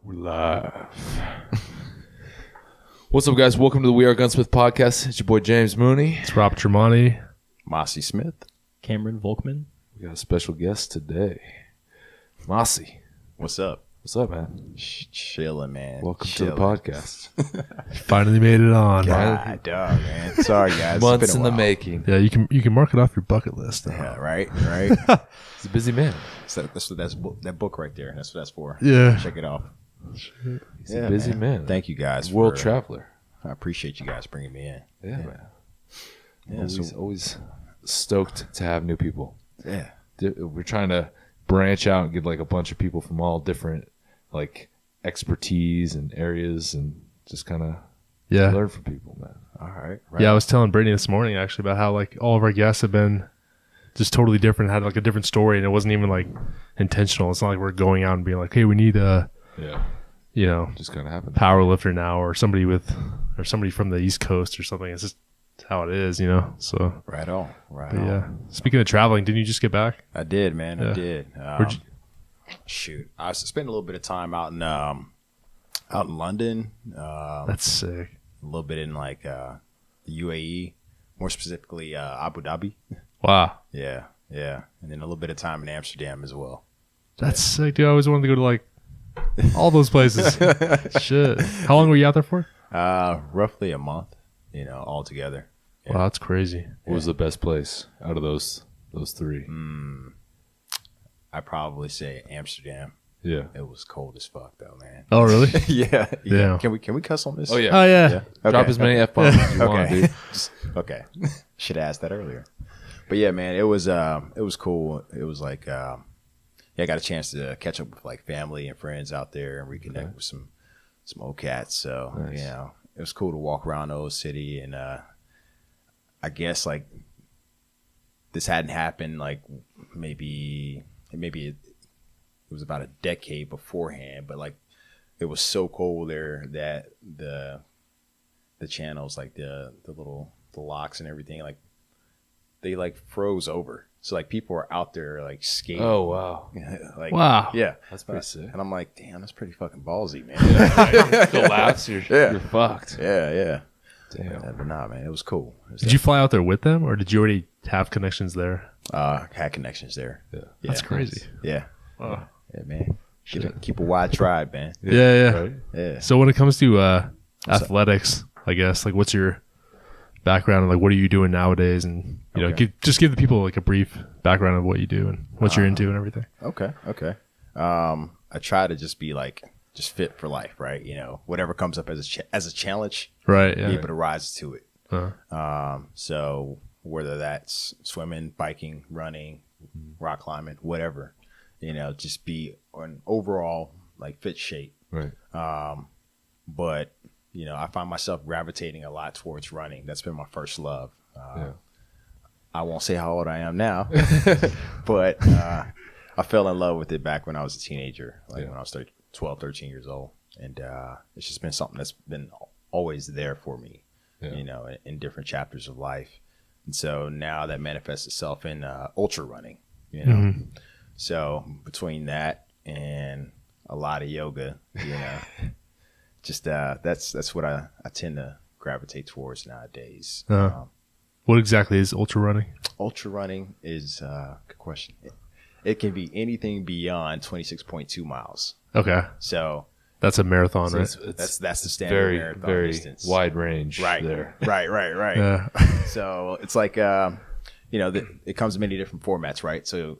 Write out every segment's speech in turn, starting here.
We're live. What's up, guys? Welcome to the We Are Gunsmith podcast. It's your boy James Mooney. It's Rob TRAMONTE. Mosi Smith. Cameron VOLKMAN. We got a special guest today. Mosi. What's up? What's up, man? Chilling, man. Welcome to the podcast. Finally made it on. God, dog, man. Sorry, guys. Months it's been in a the while. making. Yeah, you can mark it off your bucket list. Yeah, right. He's a busy man. So that's that book right there. That's what that's for. Yeah. Check it off. He's a busy man. Thank you, guys. World traveler. I appreciate you guys bringing me in. Yeah, man. Yeah, Always stoked to have new people. Yeah. We're trying to branch out and get like a bunch of people from all different like expertise and areas and just kind of learn from people, man. All right. Yeah, I was telling Brittany this morning actually about how like all of our guests have been just totally different, had like a different story, and it wasn't even like intentional. It's not like we're going out and being like, hey, we need Just kind of happened. power lifter now, or somebody from the East Coast or something. It's just how it is, So Right on. Right but on. yeah. Speaking of traveling, didn't you just get back? I did, man. Yeah. I did. Where'd you- Shoot, I spent a little bit of time out in London. That's sick. A little bit in like the UAE, more specifically Abu Dhabi. Wow. Yeah, and then a little bit of time in Amsterdam as well. That's sick, dude. I always wanted to go to like all those places. Shit. How long were you out there for? Roughly a month, all together. Yeah. Wow, that's crazy. What was the best place out of those three? I'd probably say Amsterdam. Yeah. It was cold as fuck though, man. Oh, really? Yeah. Yeah. Can we cuss on this? Oh yeah. Oh, yeah. Okay. Drop as many F-bombs as you want, dude. Okay. Should have asked that earlier. But yeah, man, it was cool. It was like I got a chance to catch up with like family and friends out there and reconnect with some old cats. So Nice. it was cool to walk around the old city, and I guess like this hadn't happened like maybe it was about a decade beforehand, but like it was so cold there that the channels, like the locks and everything, like they like froze over. So like people were out there like skating. Oh wow. Like Wow. yeah, That's pretty sick. and I'm like, damn, that's pretty fucking ballsy, man. Collapse, you're fucked. yeah. Damn. But nah, man, it was cool. Did you fly out there with them, or did you already have connections there? Had connections there. Yeah. That's crazy. Yeah. Oh. Yeah, man. Keep a wide tribe, man. Yeah. Right? Yeah. So when it comes to athletics, I guess, like what's your background and like what are you doing nowadays? And just give the people like a brief background of what you do and what you're into and everything. Okay. I try to just be like just fit for life, right? Whatever comes up as a challenge, Right. be Yeah. able to rise to it. Uh-huh. So whether that's swimming, biking, running, rock climbing, whatever, just be an overall like fit shape. Right. But I find myself gravitating a lot towards running. That's been my first love. I won't say how old I am now, but I fell in love with it back when I was a teenager, when I was 12, 13 years old. And it's just been something that's been always there for me, in different chapters of life. And so now that manifests itself in ultra running, So between that and a lot of yoga, just that's what I tend to gravitate towards nowadays. What exactly is ultra running? Ultra running is good question. It can be anything beyond 26.2 miles. Okay. So That's a marathon, right? that's the standard Very, marathon very distance. wide range there. Right. Yeah. So it's like it comes in many different formats, right? So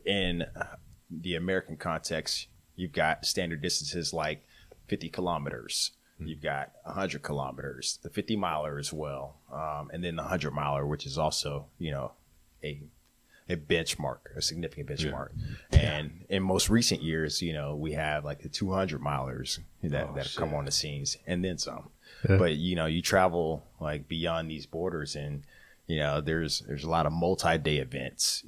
in the American context, you've got standard distances like 50 kilometers. You've got 100 kilometers, the 50 miler as well, and then the 100 miler, which is also a benchmark, a significant benchmark. Yeah. And in most recent years, we have like the 200 milers that have come on the scenes, and then some. Yeah. But you travel like beyond these borders, and there's a lot of multi-day events.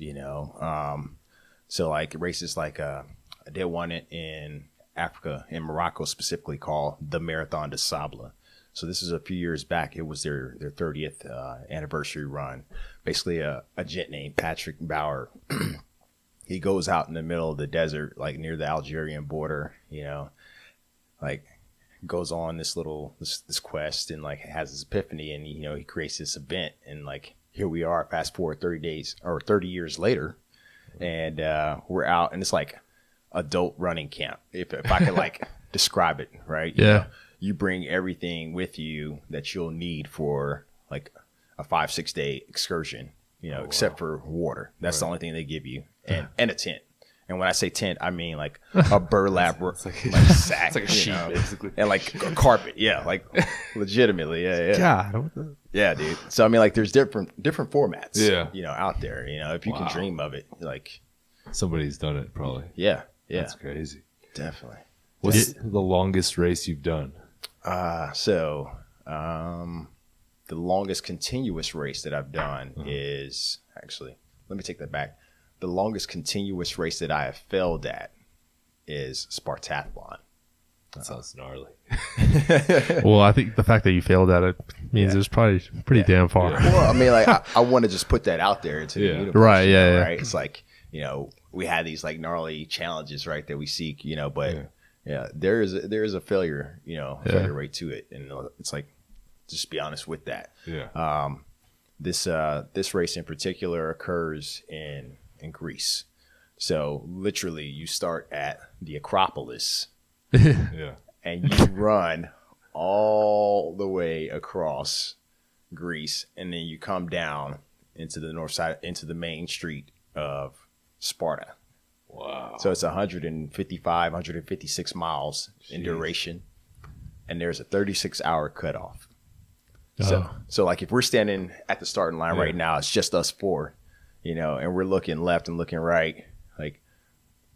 So like races like I did one in Africa, in Morocco specifically, called the Marathon de Szabla. So this is a few years back. It was their 30th anniversary run. Basically, a gent named Patrick Bauer. He goes out in the middle of the desert, like near the Algerian border. Like goes on this quest and like has this epiphany, and he creates this event, and like here we are. Fast forward 30 years later, and we're out, and it's like adult running camp. If I could like describe it, right? You bring everything with you that you'll need for like a 5-6 day excursion, except for water. That's the only thing they give you, and a tent. And when I say tent, I mean like a burlap sack. It's like a sheet, basically. And like a carpet. Yeah, like legitimately. Yeah. God. Yeah, dude. So I mean, like there's different formats. Yeah. Out there. If you can dream of it, like somebody's done it, probably. Yeah. That's crazy. Definitely. What's the longest race you've done? The longest continuous race that I've done is actually, let me take that back. The longest continuous race that I have failed at is Spartathlon. That sounds gnarly. Well, I think the fact that you failed at it means it's probably pretty damn far. Yeah. Well, I mean, like I want to just put that out there into the universe. Right. Yeah. Right. It's like, we had these like gnarly challenges, right, that we seek, but there is a failure, failure rate to it. And it's like, just be honest with that. Yeah. This race in particular occurs in Greece. So literally you start at the Acropolis and you run all the way across Greece, and then you come down into the north side, into the main street of Sparta. Wow. So it's 156 miles in duration, and there's a 36-hour cutoff. So like if we're standing at the starting line right now, it's just us four, and we're looking left and looking right, like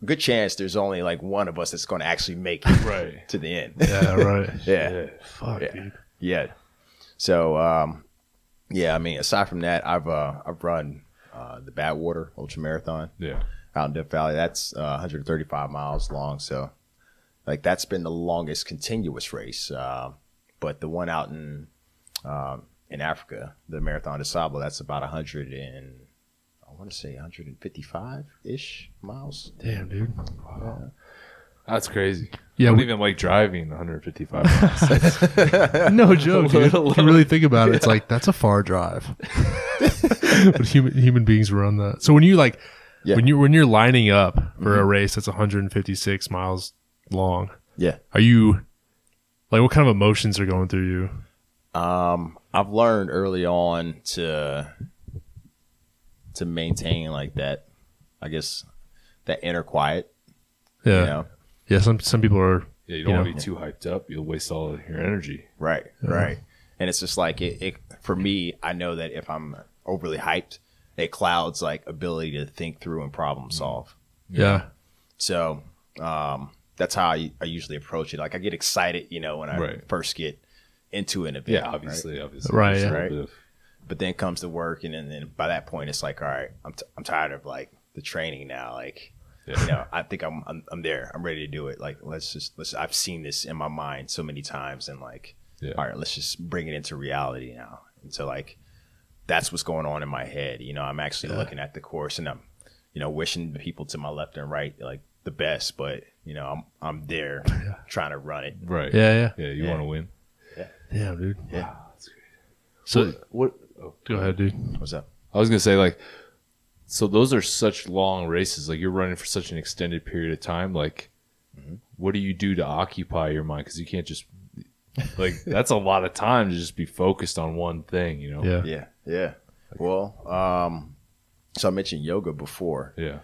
good chance there's only like one of us that's going to actually make it to the end. Yeah, right. Yeah. Fuck, dude. Yeah. So, I mean, aside from that, I've run the Badwater Ultramarathon. Out in Death Valley. That's 135 miles long. So, like, that's been the longest continuous race. But the one out in Africa, the Marathon de Szabla, that's about 155-ish miles. Damn, dude. Wow. That's crazy. Yeah, I don't even like driving 155 miles. No joke, dude. If you really think about it, it's like, that's a far drive. But human beings run that. So when you like, when you're lining up for a race that's 156 miles long, are you like, what kind of emotions are going through you? I've learned early on to maintain like that, I guess, that inner quiet. Yeah. Yeah. Some people are. Yeah, you don't want to be too hyped up. You'll waste all of your energy. Right. Right. And it's just like it for me, I know that if I'm overly hyped, it clouds like ability to think through and problem solve. Yeah. So that's how I usually approach it. Like I get excited, when I first get into an event. Yeah, obviously. Right. Yeah. Right. But then comes the work, and then by that point, it's like, all right, I'm tired of like the training now. Like, I think I'm there. I'm ready to do it. Like, let's. I've seen this in my mind so many times, and like, all right, let's just bring it into reality now. And so like, that's what's going on in my head. I'm actually looking at the course, and I'm, wishing the people to my left and right like the best, but I'm there trying to run it. Right. Yeah. Yeah. You want to win. Yeah, dude. Yeah. Wow, that's great. So what? Go ahead, dude. What's up? I was gonna say, like, so those are such long races. Like, you're running for such an extended period of time. Like, what do you do to occupy your mind? Because you can't just like that's a lot of time to just be focused on one thing. Yeah. Well, so I mentioned yoga before. Yeah.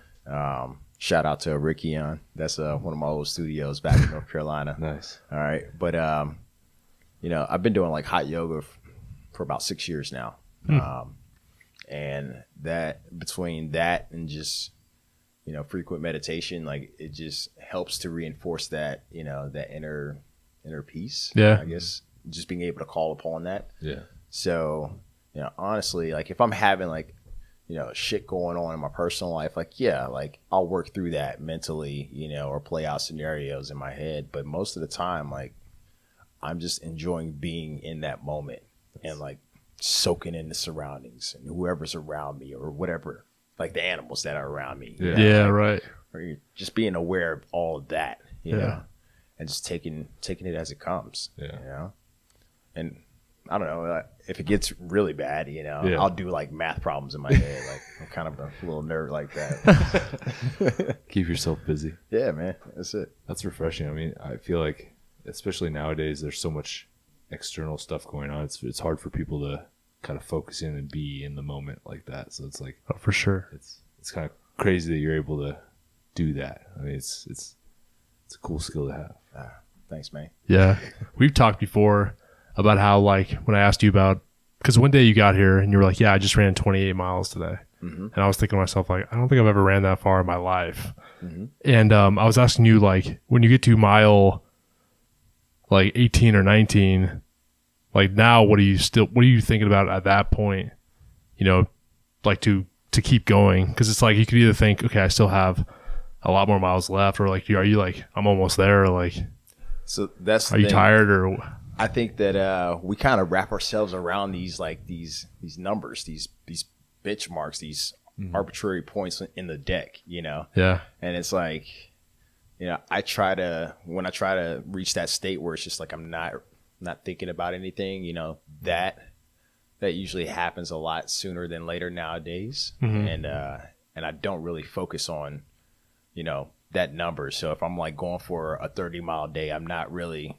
Shout out to Ricky on. That's one of my old studios back in North Carolina. Nice. All right, but I've been doing like hot yoga for about 6 years now. And that between that and just, frequent meditation, like it just helps to reinforce that, that inner peace. Yeah. I guess just being able to call upon that. Yeah. So, honestly, like if I'm having like, shit going on in my personal life, like, like I'll work through that mentally, or play out scenarios in my head. But most of the time, like I'm just enjoying being in that moment and like soaking in the surroundings and whoever's around me or whatever, like the animals that are around me. Yeah, like, right. Or you're just being aware of all of that, you know, and just taking it as it comes. Yeah. You know, and I don't know if it gets really bad, you know, I'll do like math problems in my head. Like I'm kind of a little nerd like that. Keep yourself busy. Yeah, man, that's it. That's refreshing. I mean, I feel like, especially nowadays, there's so much external stuff going on. It's hard for people to kind of focus in and be in the moment like that. So it's like, for sure, it's kind of crazy that you're able to do that. I mean, it's a cool skill to have. Thanks, man. Yeah, we've talked before about how, like, when I asked you about, because one day you got here and you were like, yeah, I just ran 28 miles today. And I was thinking to myself, like, I don't think I've ever ran that far in my life. And I was asking you, like, when you get to mile like 18 or 19, like, now what are you thinking about at that point, you know, like to keep going? Because it's like you could either think, okay, I still have a lot more miles left, or like, are you like, I'm almost there, or like, so that's are you tired? Or I think that we kind of wrap ourselves around these numbers, these benchmarks, these arbitrary points in the deck, you know? Yeah. And it's like, you know, when I try to reach that state where it's just like I'm not thinking about anything, you know, that usually happens a lot sooner than later nowadays. And I don't really focus on, you know, that number. So if I'm like going for a 30-mile day, I'm not really,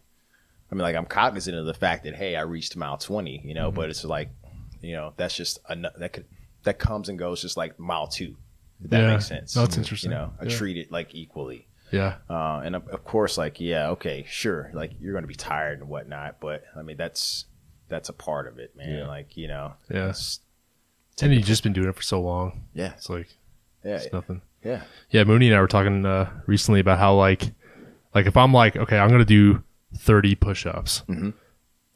I mean, like, I'm cognizant of the fact that, hey, I reached mile 20, you know, but it's like, you know, that's just that comes and goes just like mile 2. If that makes sense. That's interesting. You know, I treat it like equally. Yeah. And of course, like, yeah, okay, sure. Like, you're going to be tired and whatnot, but I mean, that's a part of it, man. Yeah. Like, you know. Yeah. And you've just been doing it for so long. Yeah. It's like, it's nothing. Yeah. Yeah. Mooney and I were talking recently about how, like if I'm like, okay, I'm going to do 30 push-ups,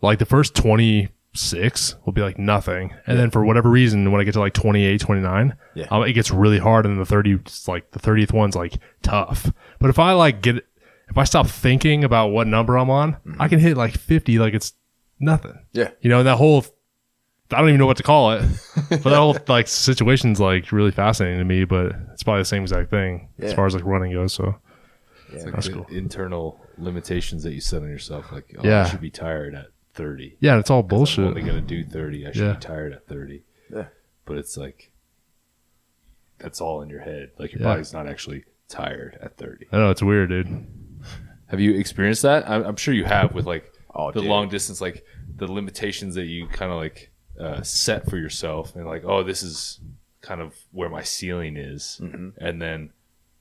like the first 26 will be like nothing. And then for whatever reason, when I get to like 28, 29, it gets really hard. And the 30th one's like tough. But if I stop thinking about what number I'm on, I can hit like 50, like it's nothing. Yeah. You know, that whole, I don't even know what to call it, but that whole like situation's like really fascinating to me, but it's probably the same exact thing as far as like running goes. So it's like that's the cool. internal limitations that you set on yourself. Like, I should be tired at 30. Yeah. It's all bullshit. I'm only going to do 30. I should be tired at 30. Yeah. But it's like, that's all in your head. Like, your body's not actually tired at 30. I know, it's weird, dude. Have you experienced that? I'm sure you have with like dude. long distance, like the limitations that you kind of like set for yourself, and like, oh, this is kind of where my ceiling is. And then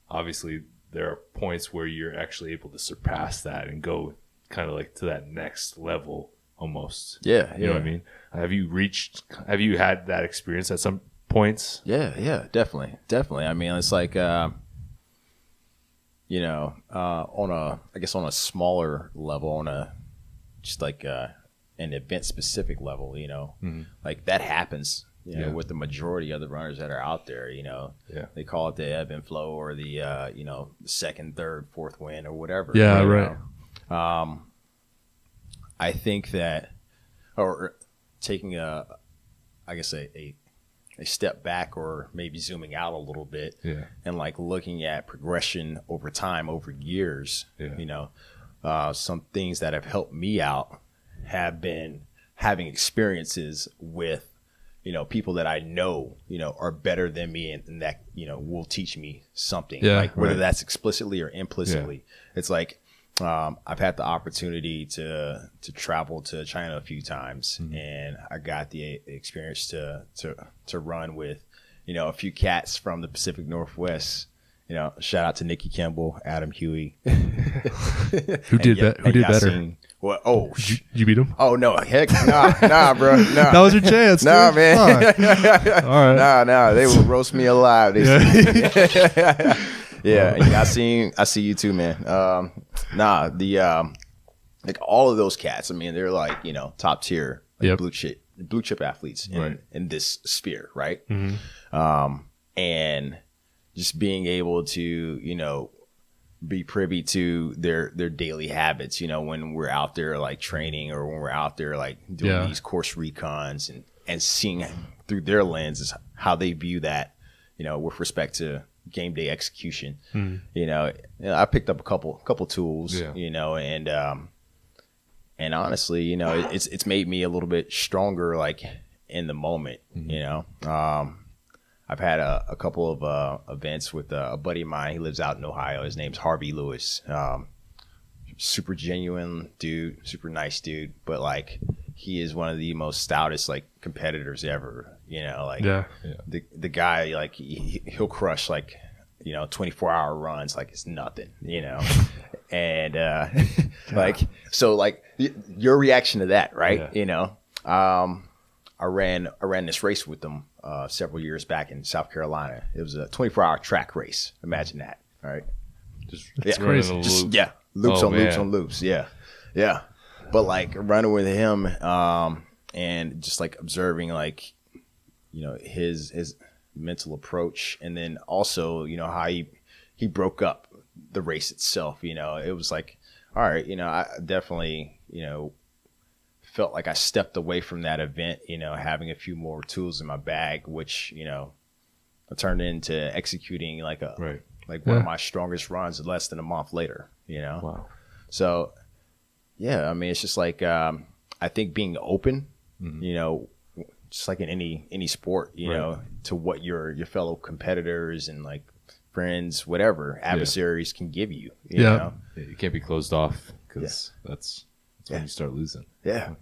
obviously there are points where you're actually able to surpass that and go kind of like to that next level almost. Yeah. You know what I mean? Have you had that experience at some points? Yeah, definitely. I mean, it's like, you know, on a smaller level, on a just like an event specific level, you know, like that happens, you know, with the majority of the runners that are out there, you know. They call it the ebb and flow, or the you know, the second, third, fourth wind, or whatever. Yeah, right. I think that, or taking a step back, or maybe zooming out a little bit, and like looking at progression over time, over years, you know, some things that have helped me out have been having experiences with, you know, people that I know, you know, are better than me, and that, you know, will teach me something, like whether that's explicitly or implicitly. It's like, I've had the opportunity to travel to China a few times, and I got the experience to run with, you know, a few cats from the Pacific Northwest. You know, shout out to Nikki Kimball, Adam Huey. Who did better? Well, oh, did you beat him? Oh no, heck, nah, bro, nah. That was your chance. Nah, dude. man. All right. Nah, they will roast me alive. Yeah, I see you too, man. Like all of those cats, I mean, they're like, you know, top tier, like blue chip athletes in this sphere, right? And just being able to, you know, be privy to their daily habits, when we're out there like training or when we're out there like doing these course recons and seeing through their lenses how they view that, with respect to game day execution. I picked up a couple tools, and honestly, it's made me a little bit stronger, like in the moment. I've had a couple of events with a buddy of mine. He lives out in Ohio. His name's Harvey Lewis. Super genuine dude, super nice dude, but like he is one of the most stoutest like competitors ever. The guy, like he'll crush like 24-hour runs like it's nothing, and like so like your reaction to that, right? I ran this race with them several years back in South Carolina. It was a 24-hour track race. Imagine that, right? Just crazy. Loops on loops. Yeah. But like running with him, and just like observing like, his mental approach, and then also, how he broke up the race itself. It was like, all right, I definitely, felt like I stepped away from that event, having a few more tools in my bag, which, I turned into executing like one of my strongest runs less than a month later, Wow. So, yeah, I mean, it's just like, I think being open, just like in any sport, to what your fellow competitors and like friends, whatever adversaries can give you, you know? You can't be closed off because that's when you start losing. Yeah.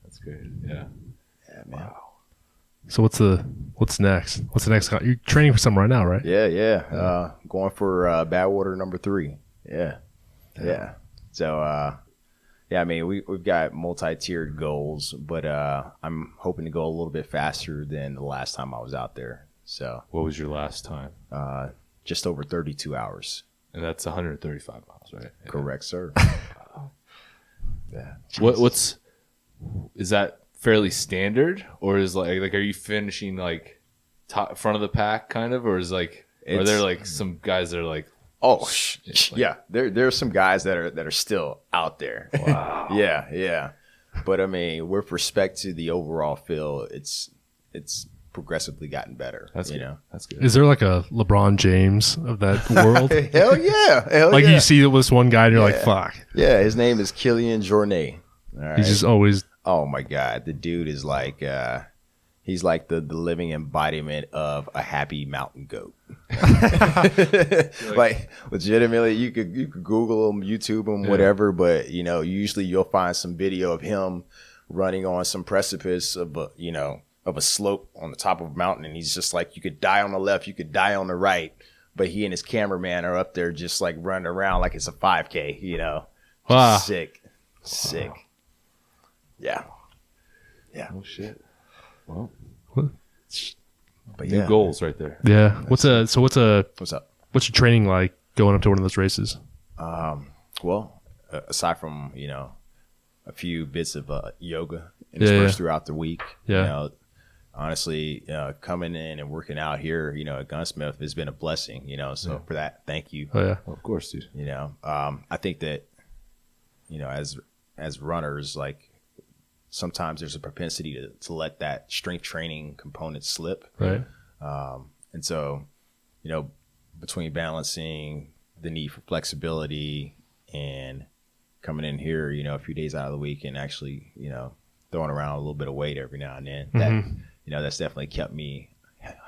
That's great. Yeah. Yeah, man. Wow. So what's next? What's the next? You're training for something right now, right? Yeah. Going for Badwater number 3. Yeah. So, I mean, we've got multi-tiered goals, but I'm hoping to go a little bit faster than the last time I was out there. So, what was your last time? Just over 32 hours. And that's 135 miles, right? Yeah. Correct, sir. Yeah. Is that fairly standard, or is like are you finishing like top front of the pack kind of, or is like are there like some guys that are like there are some guys that are still out there. Wow. Yeah. But I mean, with respect to the overall field, it's progressively gotten better. That's good. That's good. Is there like a LeBron James of that world? Hell yeah. Like you see this one guy and you're like, fuck. Yeah, his name is Killian Jornet. All right. He's just always. Oh my God, the dude is like he's like the living embodiment of a happy mountain goat. Like legitimately, you could Google him, YouTube him, whatever. But usually you'll find some video of him running on some precipice of a slope on the top of a mountain, and he's just like, you could die on the left, you could die on the right, but he and his cameraman are up there just like running around like it's a 5K. Wow. Sick. Yeah. Oh shit. Well, but new goals right there. Yeah. What's up? What's up? What's your training like going up to one of those races? Well, aside from a few bits of yoga interspersed throughout the week, honestly, coming in and working out here, at Gunsmith has been a blessing. So for that, thank you. Oh yeah, of course, dude. I think that as runners, like sometimes there's a propensity to let that strength training component slip. Right. And so, between balancing the need for flexibility and coming in here, a few days out of the week and actually, throwing around a little bit of weight every now and then, that, that's definitely kept me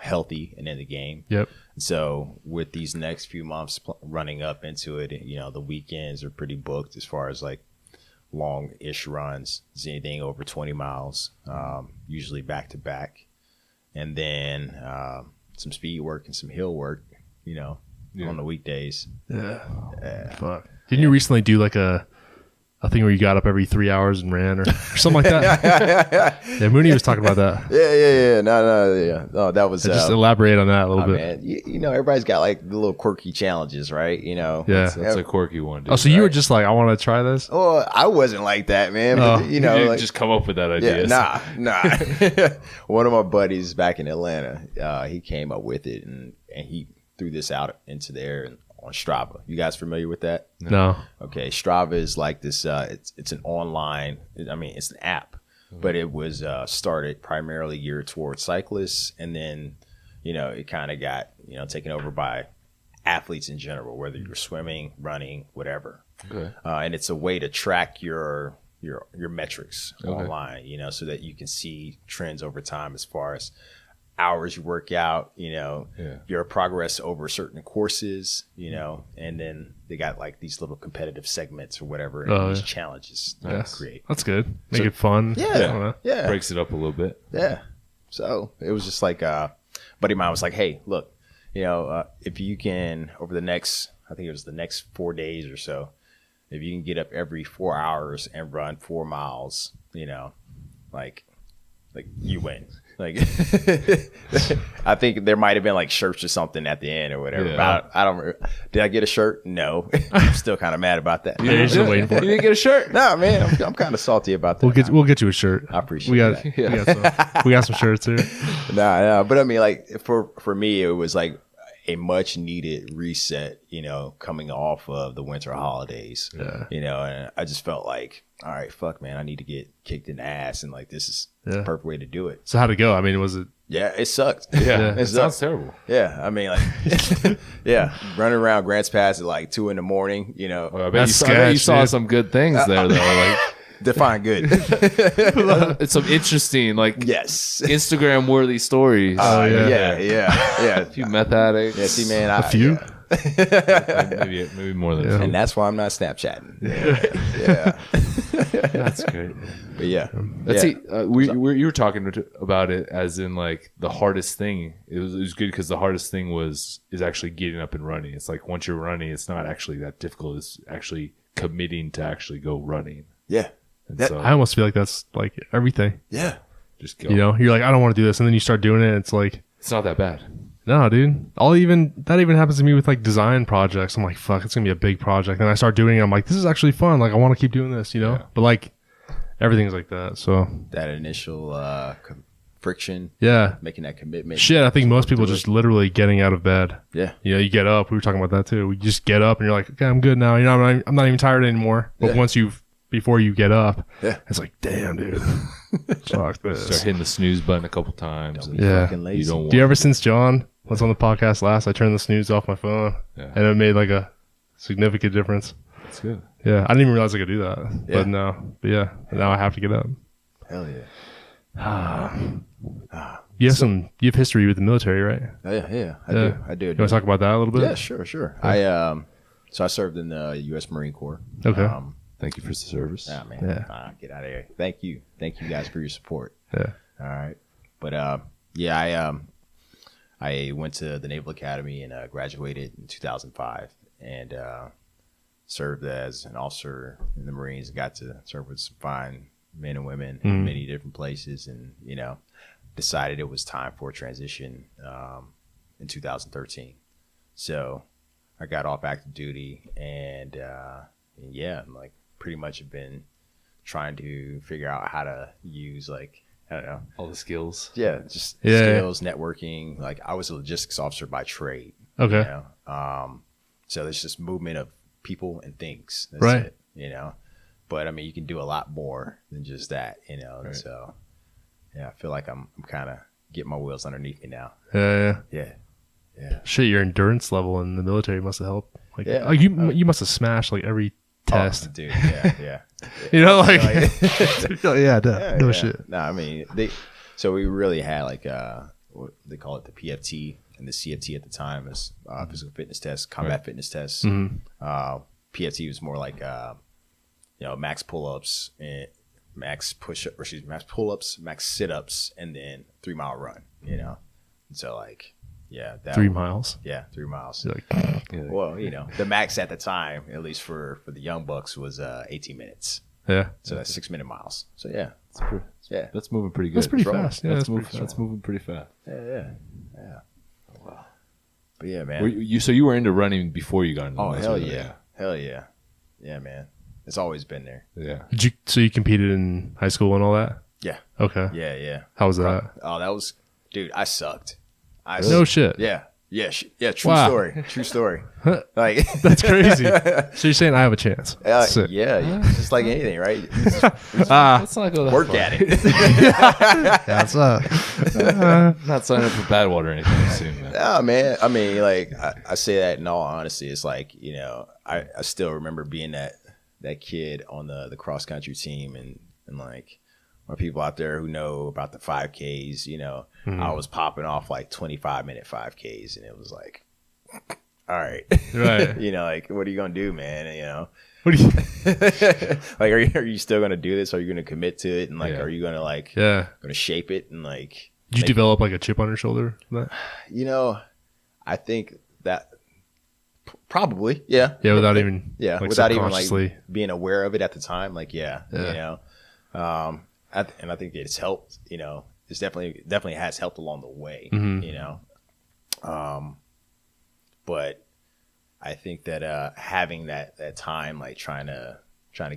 healthy and in the game. Yep. So with these next few months running up into it, the weekends are pretty booked as far as like long-ish runs. It's anything over 20 miles, usually back to back. And then some speed work and some hill work, on the weekdays. Yeah. Fuck. Didn't you recently do like a thing where you got up every 3 hours and ran or something like that? Yeah, Mooney was talking about that. Yeah. No, that was just elaborate on that a little bit. Man, everybody's got like the little quirky challenges, right? Yeah, that's a quirky one. Dude. Oh, so you were just like, I want to try this? Oh, I wasn't like that, man. But, you like, just come up with that idea. Yeah, nah. One of my buddies back in Atlanta, he came up with it and he threw this out into the air on Strava. You guys familiar with that? No. Okay, Strava is like this. It's an online. I mean, it's an app, but it was started primarily geared towards cyclists, and then it kind of got taken over by athletes in general, whether you're swimming, running, whatever. Okay. And it's a way to track your metrics online, so that you can see trends over time as far as hours you work out, your progress over certain courses, and then they got like these little competitive segments or whatever, and these challenges to create. That's good. Make it fun. Yeah. Breaks it up a little bit. Yeah. So it was just like, buddy of mine was like, hey, look, if you can, over the next 4 days or so, if you can get up every 4 hours and run 4 miles, like you win. Like, I think there might have been like shirts or something at the end or whatever. Yeah. But I don't. Did I get a shirt? No. I'm still kind of mad about that. You're still waiting for it. You didn't get a shirt? No, man. I'm kind of salty about that. We'll get you a shirt. I appreciate it. We got some shirts here. No. But I mean, like for me, it was like a much needed reset, coming off of the winter holidays, and I just felt like, all right, fuck, man, I need to get kicked in the ass, and like this is the perfect way to do it. So how'd it go? I mean, was it? Yeah, it sucked. Yeah, it it sounds terrible. Yeah, I mean, like, running around Grants Pass at like 2 a.m. Well, I bet That's you saw dude. some good things there, though. Like, Define good. it's some interesting, like, Yes. Instagram worthy stories. Yeah. A few meth addicts. Yeah, see, man, A few? Maybe more than a few. And that's why I'm not Snapchatting. Yeah. That's great. But yeah. Let's see. You were talking about it as in like the hardest thing. It was good because the hardest thing is actually getting up and running. It's like once you're running, it's not actually that difficult. It's actually committing to actually go running. Yeah. And so I almost feel like that's like everything. Yeah. just go. You're like, I don't want to do this, and then you start doing it. It's like, It's not that bad. no, dude. That even happens to me with like design projects. I'm like, fuck, it's gonna be a big project. And I start doing it. I'm like, this is actually fun. Like, I want to keep doing this, Yeah. But like, everything's like that. So That initial friction, yeah, making that commitment. shit. I think most people just literally getting out of bed. Yeah. You get up. We were talking about that too. We just get up and you're like, okay, I'm good now. I'm not even tired anymore. But before you get up, it's like, damn, dude, fuck this. Start hitting the snooze button a couple times. Don't be Yeah. fucking lazy. You don't want Do you ever, since John was on the podcast last, I turned the snooze off my phone, Yeah. and it made like a significant difference. That's good. Yeah, I didn't even realize I could do that. Yeah. But now I have to get up. Hell yeah. You have history with the military, right? Oh, yeah. I do. You want to talk about that a little bit? Yeah, sure. So I served in the US Marine Corps. Okay. Thank you for the service. Nah, man. Yeah. Get out of here. Thank you guys for your support. Yeah. All right. But I went to the Naval Academy and graduated in 2005 and served as an officer in the Marines. Got to serve with some fine men and women in many different places, and decided it was time for a transition in 2013. So I got off active duty, and like pretty much have been trying to figure out how to use, like, I don't know, All the skills. skills, networking. Like, I was a logistics officer by trade. Okay. So there's just movement of people and things. That's Right. it, But I mean, you can do a lot more than just that, Right. So I feel like I'm kind of getting my wheels underneath me now. Yeah. Yeah. Shit, your endurance level in the military must have helped. Like, Yeah. like you must have smashed like every test. Oh, dude. Yeah. No shit. No, I mean, so we really had like what they call it, the PFT and the CFT at the time, is physical fitness test, combat fitness tests. PFT was more like max pull-ups and max pull-ups, max sit-ups, and then 3 mile run. And so like, that 3 miles. Yeah, 3 miles. You're like, Well, the max at the time, at least for the young bucks, was 18 minutes. yeah. So that's 6 minute miles. So yeah. That's moving pretty good. That's pretty Rolling. fast. Yeah, That's that's moving pretty fast. Yeah. Wow. But yeah, man. So you were into running before you got into the Oh, military, hell yeah. Yeah, man. It's always been there. Yeah. So you competed in high school and all that? Yeah. Okay. Yeah. How was that? Oh, that was, dude, I sucked. No shit. Yeah. Yeah, true Wow. story. True story. Like That's crazy. So you're saying I have a chance? Sick. yeah, just like anything, right? Let's not go that Work far. at it. That's Not signing up for Badwater anytime soon, man. Nah, man. I mean, like I say that in all honesty. It's like, you know, I still remember being that kid on the cross country team, and like for people out there who know about the 5Ks, you know, I was popping off like 25-minute 5Ks, and it was like, all right, Right. you know, like what are you gonna do, man? You know, What do you? like are you still gonna do this? Are you gonna commit to it? And like, Yeah. are you gonna like gonna shape it and like? Did you develop like a chip on your shoulder? For that? You know, I think that probably, yeah. Yeah, without even Yeah, like, without even subconsciously. like being aware of it at the time, like Yeah. you know, and I think it's helped. You know, it's definitely has helped along the way. Mhm. You know, but I think that having that time, like trying to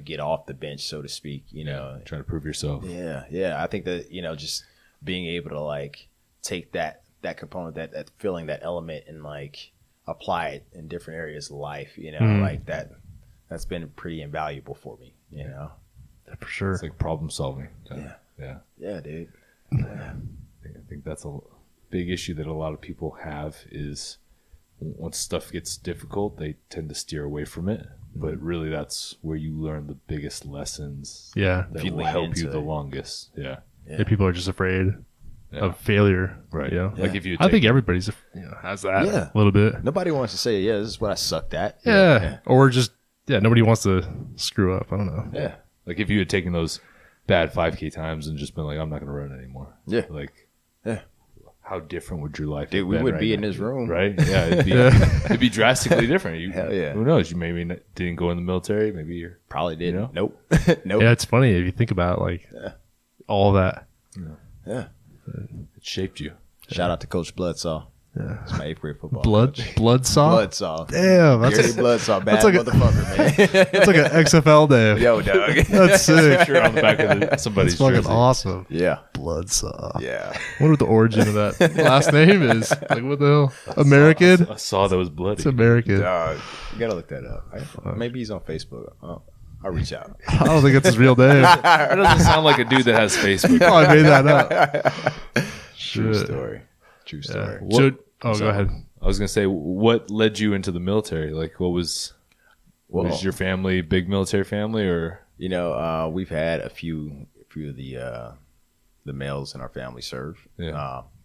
get off the bench, so to speak, you know, Trying to prove yourself. yeah, I think that, you know, just being able to like take that component, that feeling, that element, and like apply it in different areas of life, you know, like that's been pretty invaluable for me, you know. Yeah, for sure. It's like problem solving. Yeah, dude. I think that's a big issue that a lot of people have is once stuff gets difficult, they tend to steer away from it. But really, that's where you learn the biggest lessons Yeah. that you will lean help into you the it. longest. Yeah. Yeah, people are just afraid of failure, Right. You know? Like if you I think everybody's has that a little bit. Nobody wants to say, yeah, this is what I sucked at. Yeah. Or just nobody wants to screw up. I don't know. Yeah. like if you had taken those bad 5K times and just been like, I'm not going to run anymore. Yeah. Like, Yeah. how different would your life Dude, have we been would right be in now? this room. Right? Yeah. It'd be drastically different. Hell yeah. Who knows? You maybe didn't go in the military. Maybe you're. Probably didn't. You know? Nope. Nope. Yeah, it's funny if you think about like all that. Yeah. It shaped you. Shout out to Coach Bloodsaw. Yeah. It's my 8th grade football. Blood saw. Bloodsaw. Damn, that's Gary Bloodsaw, bad like motherfucker, man. that's like an XFL day. Yo, dog. That's sick. Picture on the back of somebody's That's fucking jersey. awesome. Yeah. Bloodsaw. Yeah. I wonder what the origin of that last name is. Like, what the hell? American? I saw that was bloody. It's American. Dog. You gotta look that up. Right? Maybe he's on Facebook. I'll reach out. I don't think it's his real name. That doesn't sound like a dude that has Facebook. Oh, I made that up. True Shit. story. True story. So, go ahead. I was gonna say, what led you into the military? Like, was your family big military family, or You know, we've had a few of the males in our family serve,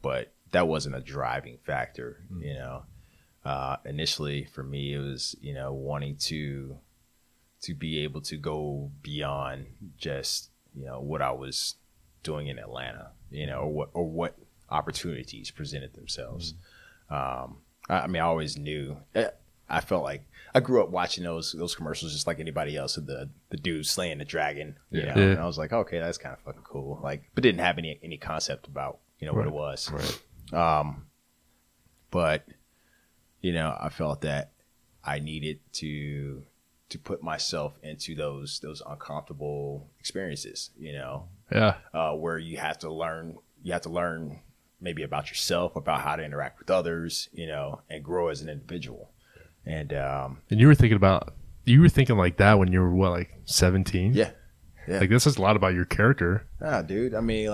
but that wasn't a driving factor. You know, initially for me, it was, you know, wanting to be able to go beyond just, you know, what I was doing in Atlanta, you know, or what opportunities presented themselves. I mean, I always knew. I felt like I grew up watching those commercials just like anybody else of the dude slaying the dragon. You know? And I was like, okay, that's kind of fucking cool. Like, but didn't have any concept about, you know, what it was. right? But you know, I felt that I needed to put myself into those uncomfortable experiences. You know, where you have to learn maybe about yourself, about how to interact with others, you know, and grow as an individual. And you were thinking like that when you were what, like 17? Yeah. Like, this says a lot about your character. Nah, dude. I mean,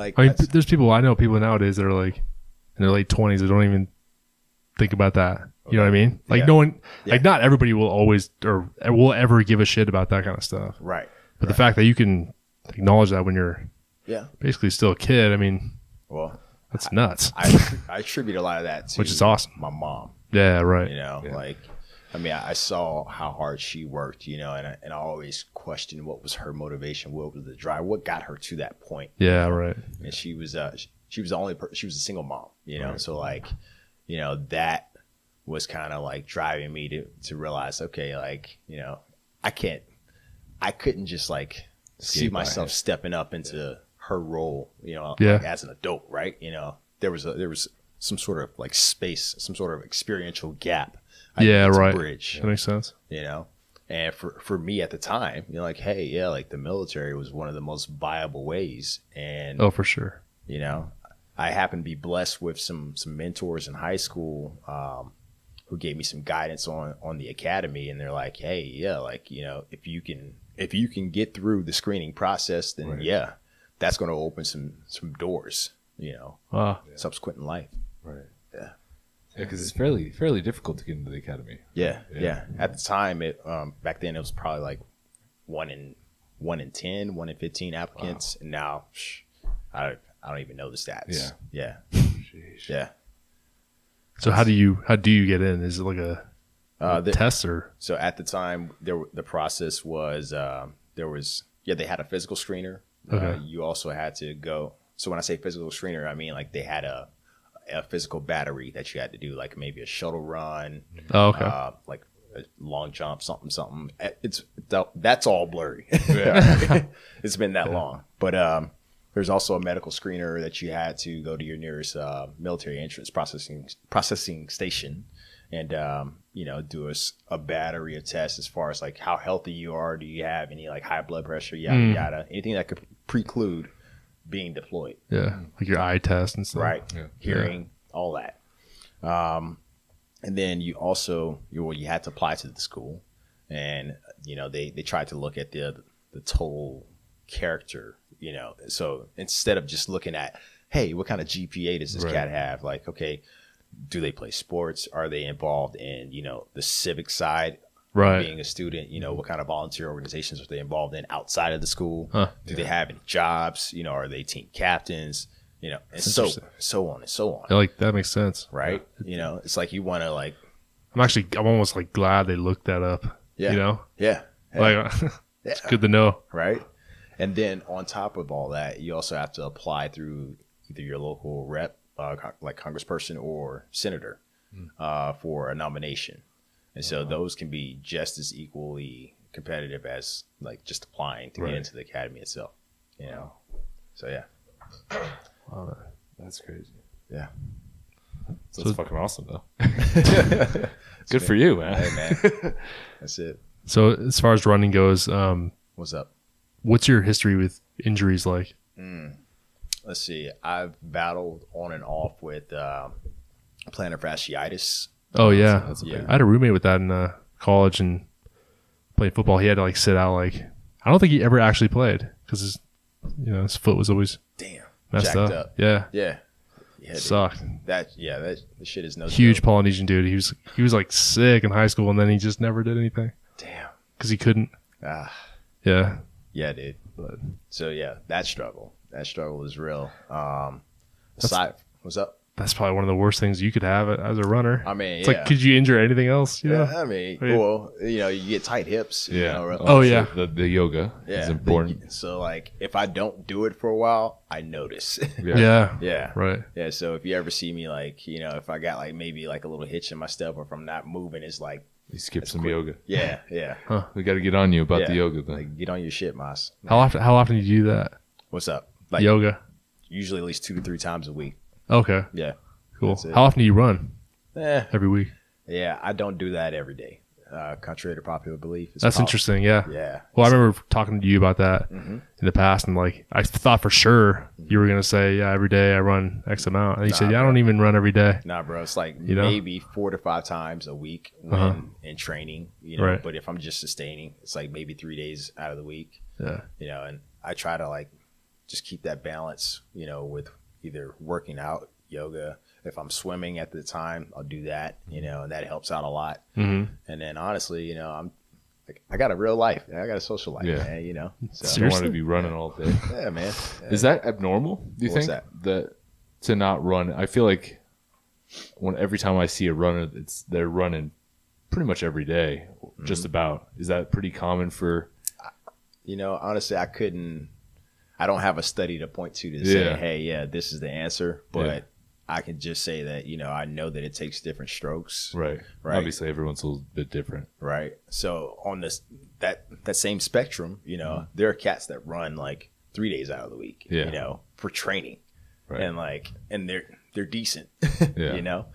there's people nowadays that are like in their late 20s that don't even think about that. You know what I mean? Like, no one, like, not everybody will always or will ever give a shit about that kind of stuff. Right. But the fact that you can acknowledge that when you're basically still a kid, I mean, well, that's nuts. I attribute a lot of that to which is awesome. My mom. Yeah, right. You know, like, I mean, I saw how hard she worked, you know, and I always questioned what was her motivation, what was the drive, what got her to that point. Yeah, right. And she was the only she was a single mom, you know, so like, you know, that was kind of like driving me to realize, okay, like, you know, I couldn't just like see myself stepping up into her role, you know, like, as an adult, right? You know, there was some sort of like space, some sort of experiential gap. Right. Bridge. That makes sense. You know, and for me at the time, you know, like, hey, yeah, like the military was one of the most viable ways, and oh, for sure. You know, I happened to be blessed with some mentors in high school who gave me some guidance on the academy, and they're like, hey, yeah, like, you know, if you can get through the screening process, then yeah, that's going to open some doors, you know, subsequent in life. Right. Yeah. Yeah, because it's fairly difficult to get into the academy. Yeah. At the time, back then it was probably like 1 in 10, 1 in 15 applicants, and now I don't even know the stats. Yeah. Jeez. Yeah. So how do you get in? Is it like a test or? So at the time, the process was they had a physical screener. Okay. You also had to go. So when I say physical screener, I mean like they had a physical battery that you had to do, like maybe a shuttle run. Oh, okay. Like a long jump, something. That's all blurry. Yeah. It's been that long, but there's also a medical screener that you had to go to your nearest military entrance processing station and, you know, do a battery of tests as far as like how healthy you are. Do you have any like high blood pressure, yada, yada, anything that could preclude being deployed. Yeah. Like your eye test and stuff. Right. Yeah. Hearing, all that. And then you also, you had to apply to the school, and, you know, they tried to look at the total character, you know. So instead of just looking at, hey, what kind of GPA does this cat have? Like, okay, do they play sports? Are they involved in, you know, the civic side? Right. Being a student, you know, what kind of volunteer organizations are they involved in outside of the school? Do they have any jobs? You know, are they team captains? You know, and so on and so on. Yeah, like that makes sense. Right. You know, it's like you want to like. I'm almost like glad they looked that up. Yeah. You know? Yeah. Like, it's good to know. Right. And then on top of all that, you also have to apply through either your local rep, like congressperson or senator, for a nomination. And so those can be just as equally competitive as like just applying to get into the academy itself. You know? So, yeah. Wow. That's crazy. Yeah. So that's fucking awesome, though. Good for you, man. Hey, man. That's it. So as far as running goes, What's up? what's your history with injuries like? Let's see. I've battled on and off with plantar fasciitis. Oh, yeah. Yeah. I had a roommate with that in college and playing football. He had to like sit out. Like, I don't think he ever actually played because his foot was always messed Jacked up. Yeah. Yeah. Sucked. That shit is no Huge joke. Polynesian dude. He was like sick in high school and then he just never did anything Damn. because he couldn't. Yeah. Yeah, dude. But So yeah, that struggle is real. What's up? that's probably one of the worst things you could have as a runner. I mean, it's like, could you injure anything else? You know? I mean, well, you know, you get tight hips. You Yeah. know, Oh, yeah. The yoga is important. So like, if I don't do it for a while, I notice. Yeah. Yeah. Right. Yeah. So if you ever see me, like, you know, if I got like maybe like a little hitch in my step, or if I'm not moving, it's like, You skip some yoga. yeah. We got to get on you about the Yeah. yoga then. Like, get on your shit, Moss. How often do you do that? What's up? Like, Yoga. usually at least 2 to 3 times a week. Okay. Yeah. Cool. That's it. How often do you run? Every week? Yeah, I don't do that every day. Contrary to popular belief. That's interesting. Yeah. Yeah. Well, I remember talking to you about that in the past, and like I thought for sure you were gonna say, yeah, every day I run X amount, and you said, yeah, I don't even run every day. Nah, bro, it's like You know? maybe 4 to 5 times a week when in training. You know, Right. but if I'm just sustaining, it's like maybe 3 days out of the week. Yeah. You know, and I try to like just keep that balance. You know, with either working out, yoga. If I'm swimming at the time, I'll do that. You know, and that helps out a lot. Mm-hmm. And then honestly, you know, I got a real life. I got a social life, Yeah. man. You know, so I don't want to be running all day. yeah, man. Is that abnormal? Do you What's think that to not run? I feel like every time I see a runner, they're running pretty much every day, just about. Is that pretty common for? You know, honestly, I don't have a study to point to say, Yeah. hey, yeah, this is the answer. But I can just say that, you know, I know that it takes different strokes. Right. Obviously, everyone's a little bit different. Right. So on that same spectrum, you know, there are cats that run like 3 days out of the week, Yeah. you know, for training. Right. And they're decent, Yeah. you know.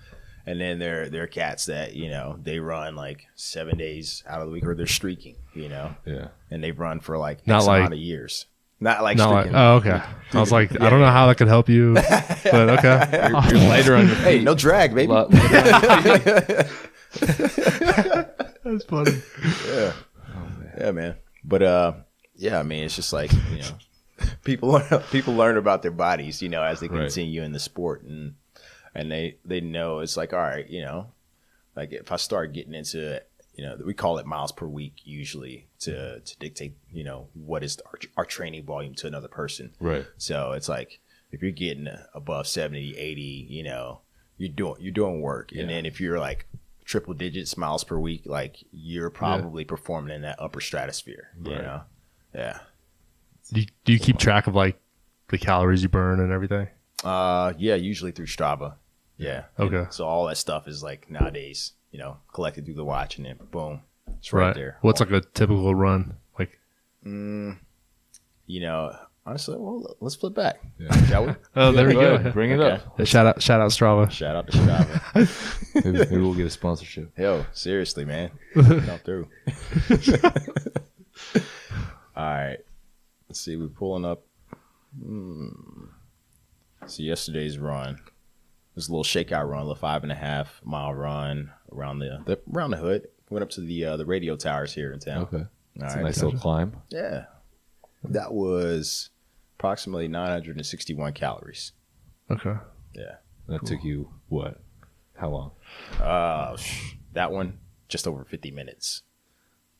And then there are cats that, you know, they run like 7 days out of the week, or they're streaking, you know. Yeah. And they've run for like Not X like- amount of years. Not like Not like, streaking. oh, okay. I was like, I don't know how that could help you, but okay. You're lighter on your feet. Hey, no drag, baby. That's funny. Yeah. Yeah, man. But yeah, I mean, it's just like, people learn about their bodies, as they continue in the sport, and they know it's like, all right, like if I start getting into, we call it miles per week usually to dictate, what is our training volume to another person. Right. So it's like if you're getting above 70, 80, you're doing work. Yeah. And then if you're like triple digits miles per week, like you're probably performing in that upper stratosphere, Right. Yeah. Do you keep track of like the calories you burn and everything? Yeah, usually through Strava. Yeah. Okay. And so all that stuff is like nowadays, collected through the watch, and then boom, it's right there. What's like a typical run? Like, honestly, well, let's flip back. Yeah. Shall we? oh, there we Go go. ahead, bring it Okay. up. Shout out Strava. Shout out to Strava. Maybe we'll get a sponsorship. Yo, seriously, man. Come through. All right. Let's see. We're pulling up. So yesterday's run was a little shakeout run, a little 5.5 mile run around the hood. Went up to the radio towers here in town. Okay. All It's right. a nice little climb. Yeah. That was approximately 961 calories. Okay. Yeah. That took you what? How long? That one just over 50 minutes.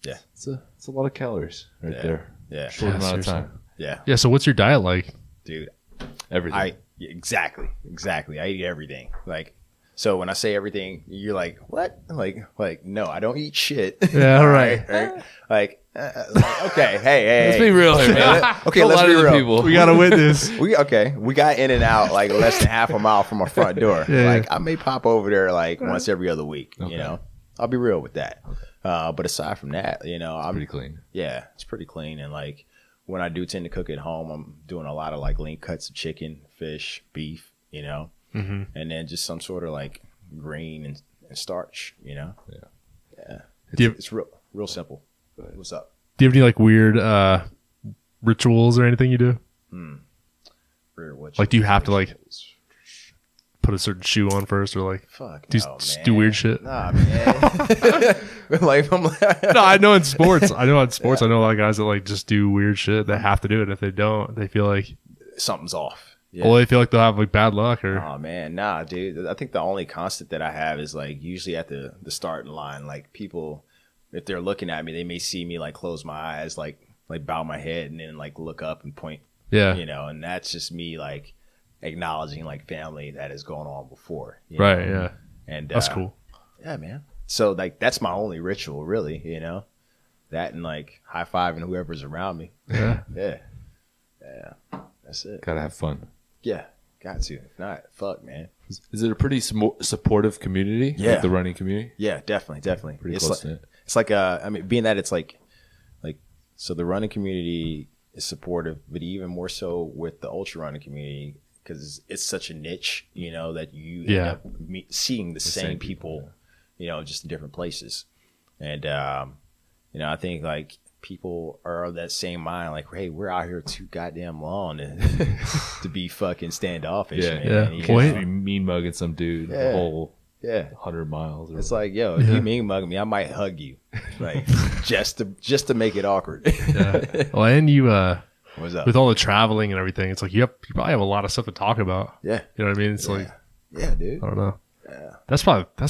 Yeah. It's a lot of calories right there. Yeah. Short amount of seriously. time. Yeah. Yeah. So what's your diet like? Dude. Everything. Exactly. I eat everything. Like, so when I say everything, you're like, what? Like, no, I don't eat shit. Yeah, All right. right? Like, okay, hey. Let's be real here, man. Okay, A let's lot be of the real. people. We got a witness. We got in and out like less than half a mile from our front door. Yeah. Like, I may pop over there like once every other week. Okay. I'll be real with that. But aside from that, I'm pretty clean. Yeah, it's pretty clean. And like when I do tend to cook at home, I'm doing a lot of like lean cuts of chicken, fish, beef, Mm-hmm. and then just some sort of like green and starch, Yeah. It's real simple. What's up? Do you have any like weird rituals or anything you do? Like, do you have to like put a certain shoe on first, or like do weird shit? Nah, man. Like I'm like, No, I know in sports. I know a lot of guys that like just do weird shit that have to do it. If they don't, they feel like something's off. Yeah. well, they feel like they'll have like bad luck or Oh man, nah, dude. I think the only constant that I have is like usually at the starting line, like people, if they're looking at me, they may see me like close my eyes, like bow my head, and then like look up and point. yeah, And that's just me like acknowledging like family that has gone on before. right, yeah, And that's cool. Yeah, man. So like that's my only ritual, really. That and like high fiving whoever's around me. Yeah, Yeah. That's it. Gotta have fun. Yeah, got to. If not, fuck, man. Is it a pretty supportive community? Yeah. Like the running community? Yeah, definitely. Pretty It's close like, knit. it's like being that it's like so the running community is supportive, but even more so with the ultra running community because it's such a niche, that you end up seeing the same people, just in different places, and I think like people are of that same mind, like, hey, we're out here too goddamn long to be fucking standoffish, Yeah. man. Yeah. You You know? can't be mean mugging some dude the Yeah. whole Yeah. 100 miles. Or It's like, yo, if you mean mug me, I might hug you, like just to make it awkward. yeah. Well, and you What's up? with all the traveling and everything, it's like you probably have a lot of stuff to talk about. Yeah, You know what I mean? It's like yeah, dude. I don't know. Yeah. That's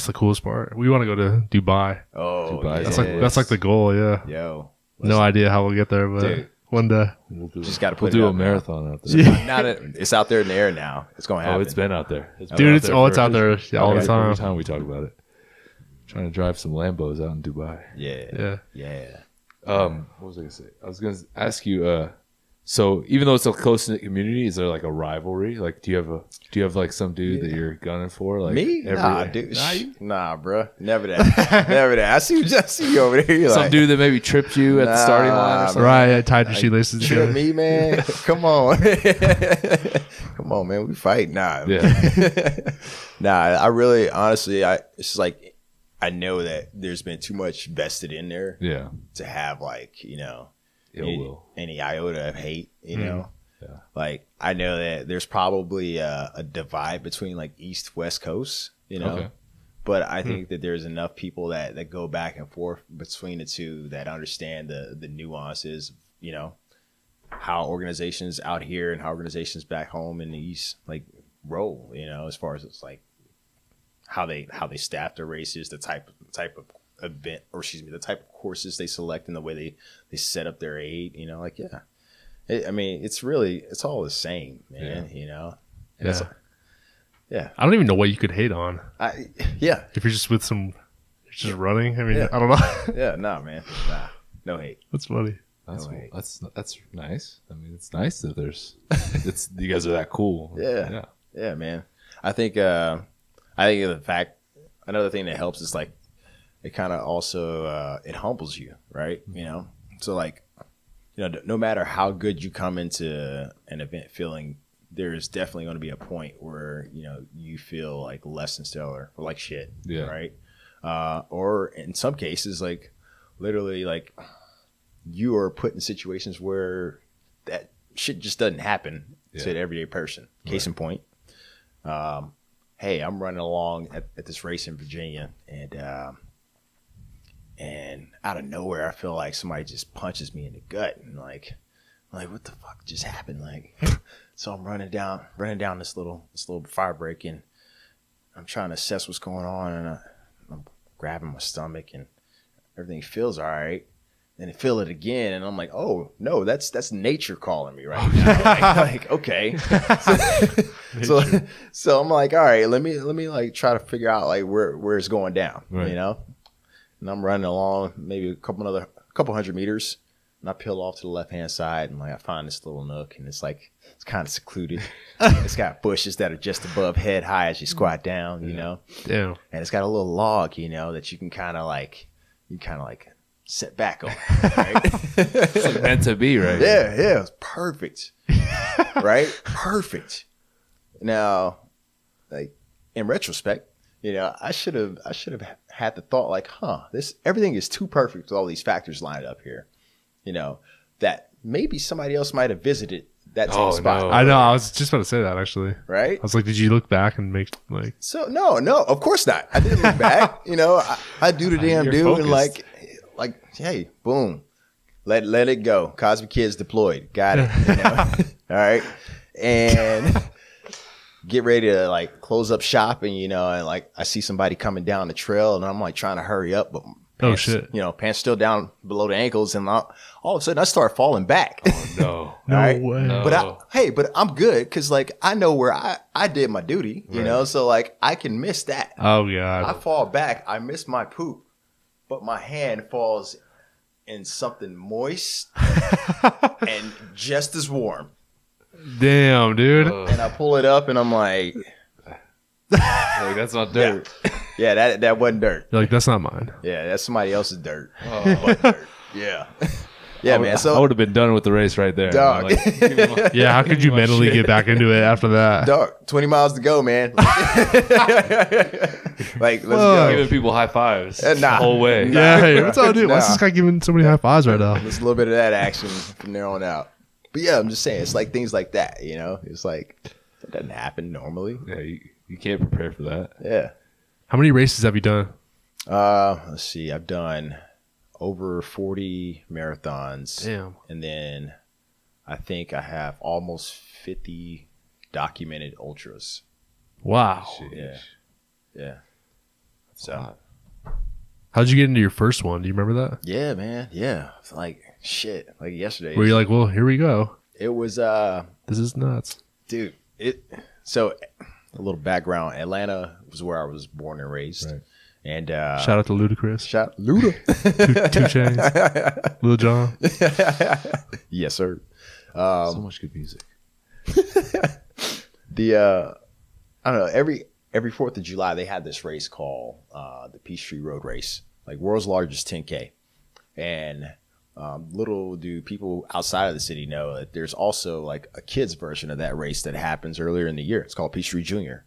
the coolest part. We want to go to Dubai. Oh, Dubai. yes. That's like the goal. Yeah. Yo, No idea how we'll get there, but Dude. one day. we'll do, just got to we'll put do it a out now. marathon out there. Yeah. Now that it's out there in the air now, it's gonna happen. Oh, it's been out there. It's been Dude, out it's there it's for- out there all the Every time. time we talk about it. Trying to drive some Lambos out in Dubai. Yeah. What was I gonna say? I was gonna ask you. So even though it's a close knit community, is there like a rivalry? Like, do you have like some dude that you're gunning for? Like Me? Nah, every, dude. Nah, bro. Never that. Never that. I see you over there. You're some like, dude that maybe tripped you at the starting line or Nah, something. Right, I tied your shoelaces trip together. me, man. Come on. Come on, man. We fight. Nah. Yeah. Nah, I really, honestly, it's like, I know that there's been too much vested in there Yeah. to have like, any iota of hate, you know? Yeah. Like, I know that there's probably a divide between like East, West Coast, you know? Okay. But I think that there's enough people that go back and forth between the two that understand the nuances, you know, how organizations out here and how organizations back home in the East like roll, you know, as far as it's like how they staff their races, the type of event, or excuse me, the type of courses they select and the way they set up their aid, you know, like, yeah. I mean, it's all the same, man, you know? Yeah. Yeah. I don't even know what you could hate on. Yeah. If you're just with just running. I mean, I don't know. Yeah, nah, man. Nah. No hate. That's funny. That's nice. I mean, it's nice that you guys are that cool. Yeah. Yeah, man. I think the fact, another thing that helps is like, it kind of also, it humbles you, right? You know? So like, you know, no matter how good you come into an event feeling, there's definitely going to be a point where, you know, you feel like less than stellar or like shit. Yeah. Right. Or in some cases, like literally like you are put in situations where that shit just doesn't happen to the everyday person. Case in point. Hey, I'm running along at this race in Virginia and out of nowhere, I feel like somebody just punches me in the gut and like, what the fuck just happened? Like, so I'm running down this little fire break and I'm trying to assess what's going on and I'm grabbing my stomach and everything feels all right. Then I feel it again and I'm like, oh no, that's nature calling me right now. like okay. So I'm like, all right, let me like try to figure out like where it's going down, you know? And I'm running along maybe a couple hundred meters. And I peel off to the left-hand side and like I find this little nook and it's kind of secluded. It's got bushes that are just above head high as you squat down, you know? Damn. And it's got a little log, you know, that you can kind of like sit back on, right? It's like meant to be, right? Yeah, it's perfect. Right? Perfect. Now, like in retrospect, you know, I should have had the thought like, everything is too perfect with all these factors lined up here. You know, that maybe somebody else might have visited that same spot. No. I know. I was just about to say that actually. Right? I was like, did you look back and make like? So no, of course not. I didn't look back. You know, I do the damn do and like, hey, boom, let it go. Cosby Kids deployed. Got it. You know? All right, and get ready to like close up shop and you know, and like I see somebody coming down the trail and I'm like trying to hurry up, but. Pants, shit! You know, pants still down below the ankles, and all of a sudden I start falling back. Oh no! No way! No. But I'm good because like I know where I did my duty, you know. So like I can miss that. Oh god! I fall back, I miss my poop, but my hand falls in something moist and just as warm. Damn, dude! And I pull it up, and I'm like that's not dirt. Yeah, that wasn't dirt. You're like, that's not mine. Yeah, that's somebody else's dirt. Oh. Dirt. Yeah. Yeah, man. So I would have been done with the race right there. Dog. Yeah, how could you mentally get back into it after that? Dog, 20 miles to go, man. Like, let's go. Giving people high fives Nah. the whole way. Yeah, hey, what's up, dude? Why's this guy giving so many high fives right now? There's a little bit of that action from there on out. But yeah, I'm just saying, it's like things like that, you know? It's like, that doesn't happen normally. Yeah, you can't prepare for that. Yeah. How many races have you done? Let's see. I've done over 40 marathons. Damn. And then I think I have almost 50 documented ultras. Wow. Sheesh. Yeah. So. How'd you get into your first one? Do you remember that? Yeah, man. Yeah. It's like shit. Like yesterday. Where you're like, well, here we go. It was this is nuts. Dude, so a little background. Atlanta was where I was born and raised. Right. And shout out to Ludacris. Shout Luda. 2 Chainz. Lil Jon. Yes, sir. So much good music. I don't know, every 4th of July they had this race called the Peachtree Road Race, like world's largest 10K. And little do people outside of the city know that there's also like a kids version of that race that happens earlier in the year. It's called Peachtree Junior.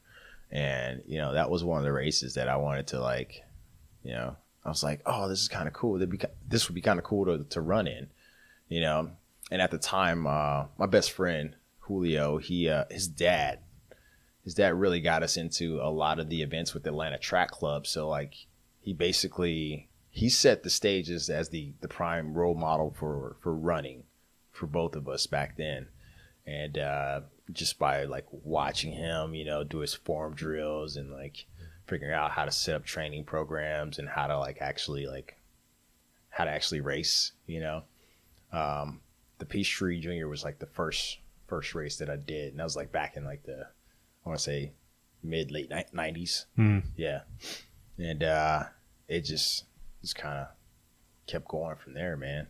And, you know, that was one of the races that I wanted to like, you know, I was like, oh, this is kind of cool. This would be kind of cool to run in, you know. And at the time, my best friend Julio, his dad really got us into a lot of the events with the Atlanta Track Club. So like he set the stages as the prime role model for running for both of us back then. And just by like watching him, you know, do his form drills and like figuring out how to set up training programs and how to actually race, you know. The Peachtree Junior was like the first race that I did, and that was like back in like I want to say late 90s. Yeah. And it just kind of kept going from there, man.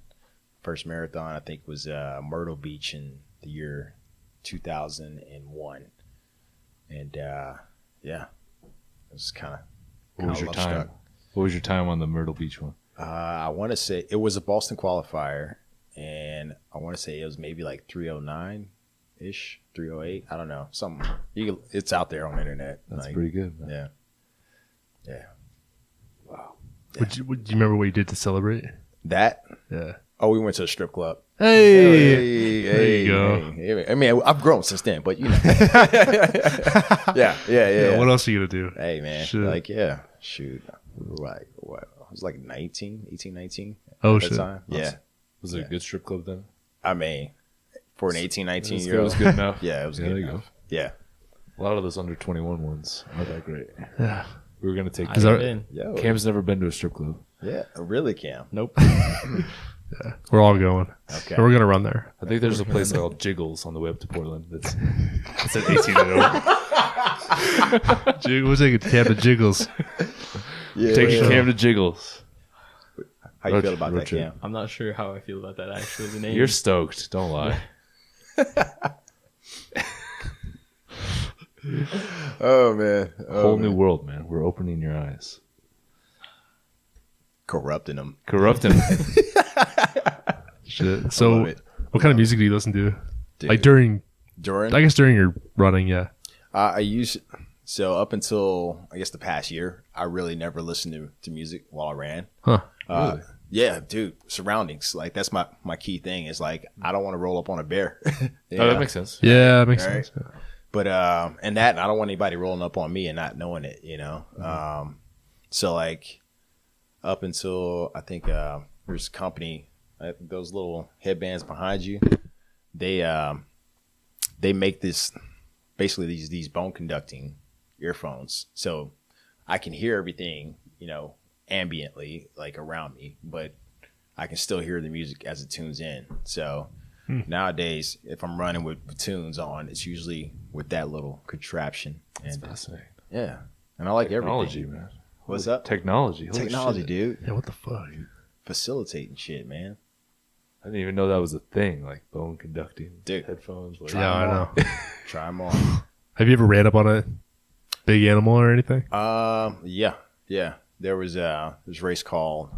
First marathon I think was Myrtle Beach in the year 2001. And yeah, it was kind of What was your time? What was your time on the Myrtle Beach one? I want to say it was a Boston qualifier, and I want to say it was maybe like 309-ish, 308. I don't know. Something. It's out there on the internet. That's pretty good, man. Yeah. Yeah. Wow. Yeah. Do you remember what you did to celebrate? That? Yeah. Oh, we went to a strip club. Hey, there you go. Hey. I mean, I've grown since then, but you know. yeah. What else are you gonna do? Hey, man. Shit. Like, yeah. Shoot. Like, what? I was like 19. Oh, at shit. the time. Yeah. Was it a good strip club then? I mean, for an 18, 19-year-old. It was good enough. Yeah, it was good enough. Yeah. A lot of those under 21 ones aren't that great. Yeah. We were gonna take. Yo. Cam's never been to a strip club. Yeah, really, Cam. Nope. Yeah. We're all going. Okay. And we're gonna run there. I think there's a place called Jiggles on the way up to Portland. It's at 18 and over. We'll take Cam to Jiggles. Yeah. Taking Cam to Jiggles. How you feel about that, Cam? I'm not sure how I feel about that, actually. The name. You're stoked. Don't lie. Oh, man. Whole new world, man. We're opening your eyes. Corrupting them. Corrupting. Shit. So, what kind of music do you listen to? Dude. Like during your running, yeah. So up until, I guess, the past year, I really never listened to music while I ran. Huh. Really? Yeah, dude. Surroundings. Like, that's my key thing is, like, I don't want to roll up on a bear. Oh, that makes sense. Yeah, that makes Right. sense. Yeah. But, and I don't want anybody rolling up on me and not knowing it, you know? So, like, up until, I think, there's a company, those little headbands behind you, they make basically these bone conducting earphones. So I can hear everything, you know, ambiently, like around me, but I can still hear the music as it tunes in. So nowadays, if I'm running with tunes on, it's usually with that little contraption. That's And fascinating. yeah, and I like Technology, everything. man. What's up? Technology. Holy Technology, shit. dude. Yeah, what the fuck? Facilitating shit, man. I didn't even know that was a thing, like bone conducting Dude. headphones. Like, Yeah, I know. Try them on. Have you ever ran up on a big animal or anything? Yeah. There was this race called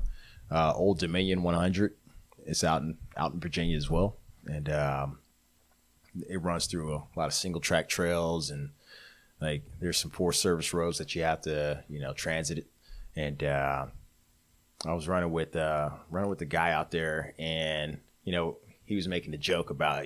Old Dominion 100. It's out in Virginia as well, and it runs through a lot of single track trails, and like there's some Forest Service roads that you have to transit it. And I was running with the guy out there, and he was making a joke about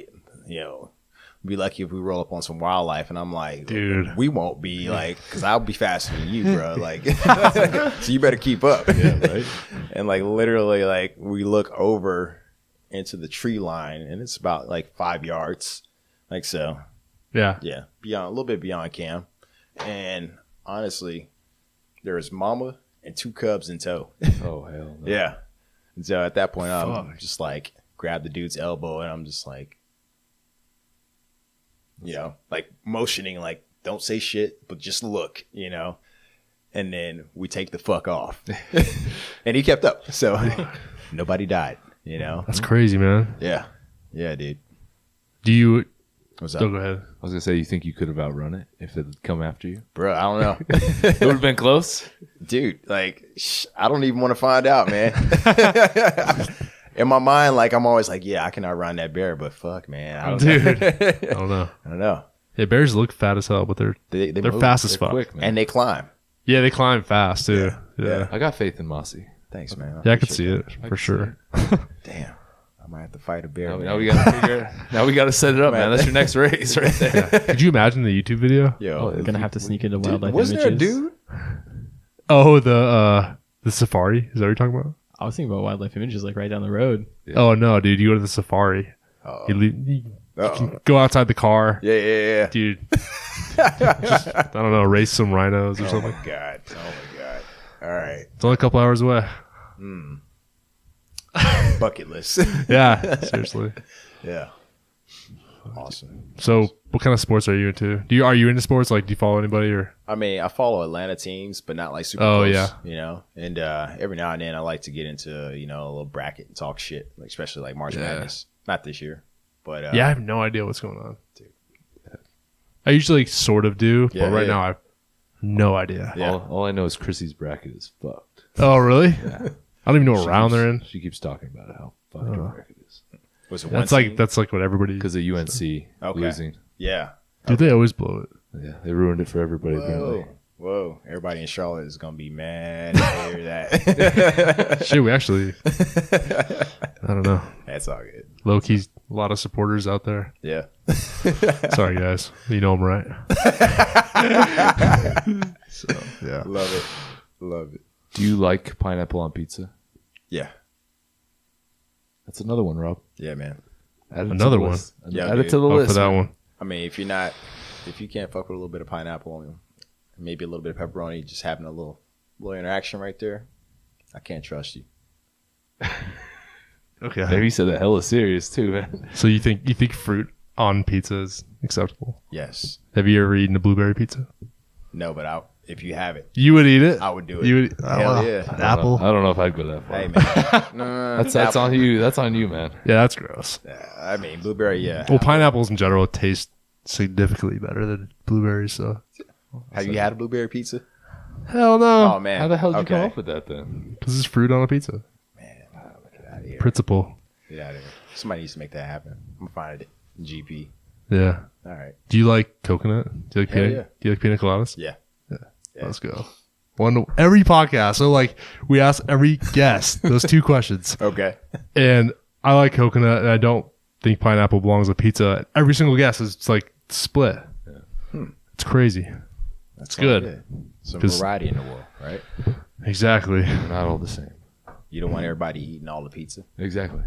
be lucky if we roll up on some wildlife, and I'm like, dude, we won't be, like, because I'll be faster than you, bro. Like, so you better keep up. Yeah, right. And like literally, like we look over into the tree line, and it's about like 5 yards, like so. Yeah. Beyond, a little bit beyond Cam, and honestly, there was mama and 2 cubs in tow. Oh hell no. Yeah. And so at that point, I'm just like grab the dude's elbow, and I'm just like, like motioning, like, don't say shit, but just look, and then we take the fuck off. And he kept up. So nobody died, That's crazy, man. Yeah, dude. Do you? What's up? Oh, go ahead. I was gonna say, you think you could have outrun it if it had come after you? Bro, I don't know. It would have been close. Dude, like, I don't even want to find out, man. In my mind, like, I'm always like, yeah, I can outrun that bear, but fuck, man. I don't know. I don't know. Yeah, bears look fat as hell, but they're move. fast as fuck. Quick, man. And they climb. Yeah, they climb fast too. Yeah. Yeah. I got faith in Mosi. Thanks, man. Yeah, I could see appreciate it for sure. that. Damn. I might have to fight a bear. Now we gotta figure. Now we gotta set it up, man. That's your next race, right there. Yeah. Could you imagine the YouTube video? Yo, We're gonna have to sneak into wildlife wasn't images. there a dude? Oh, the safari. Is that what you're talking about? I was thinking about wildlife images like right down the road. Yeah. Oh no, dude! You go to the safari. You can go outside the car. Yeah. Dude. Just, I don't know, race some rhinos or Oh something. my god. All right. It's only a couple hours away. Bucket list. Yeah, seriously. Yeah. Awesome. So, what kind of sports are you into? Are you into sports? Like, do you follow anybody or? I mean, I follow Atlanta teams, but not like super Oh, close, yeah. you know. And every now and then, I like to get into a little bracket and talk shit, like especially like March Madness. Not this year, but Yeah, I have no idea what's going on. Dude. I usually sort of do, but right now I have no idea. Yeah. All I know is Chrissy's bracket is fucked. Oh, really? Yeah. I don't even know what round they're in. She keeps talking about how fucked her bracket is was it That's one like team? that's like what everybody. because of UNC losing. Yeah. Dude, they always blow it. Yeah, they ruined it for everybody. Apparently. Whoa. Everybody in Charlotte is gonna be mad to hear that. Shit, we actually. I don't know. That's all good. Low key, a lot of supporters out there. Yeah. Sorry, guys. You know I'm right. So yeah. Love it. Do you like pineapple on pizza? Yeah. That's another one, Rob. Yeah, man. Add it to Another the one? list. Yeah, Add it dude. to the Oh, list. for that man. one. I mean, if you can't fuck with a little bit of pineapple, maybe a little bit of pepperoni, just having a little interaction right there, I can't trust you. Okay. Maybe he said that hella serious too, man. So you think fruit on pizza is acceptable? Yes. Have you ever eaten a blueberry pizza? No, but if you have it, You would eat it. I would do it. You would. Hell yeah. An apple. I don't know if I'd go that far. Hey, man. No, That's on you. That's on you, man. Yeah, that's gross. I mean, blueberry, yeah. Well, pineapples in general taste significantly better than blueberries. So Have you had a blueberry pizza? hell no. Oh, man. How the hell did you come Okay. up with that then? This is fruit on a pizza. Man, get out of here. Principle. Get out of here. Somebody needs to make that happen. I'm going to find it. GP. Yeah. All right. Do you like coconut? Do you like Hell pina? yeah. Do you like pina coladas? Yeah. Let's go. Every podcast. So like we ask every guest those two questions, Okay. and I like coconut, and I don't think pineapple belongs with pizza. Every single guest is like split. It's crazy. That's good. Some 'Cause- variety in the world, right? Exactly. We're not all the same. You don't want everybody eating all the pizza. Exactly.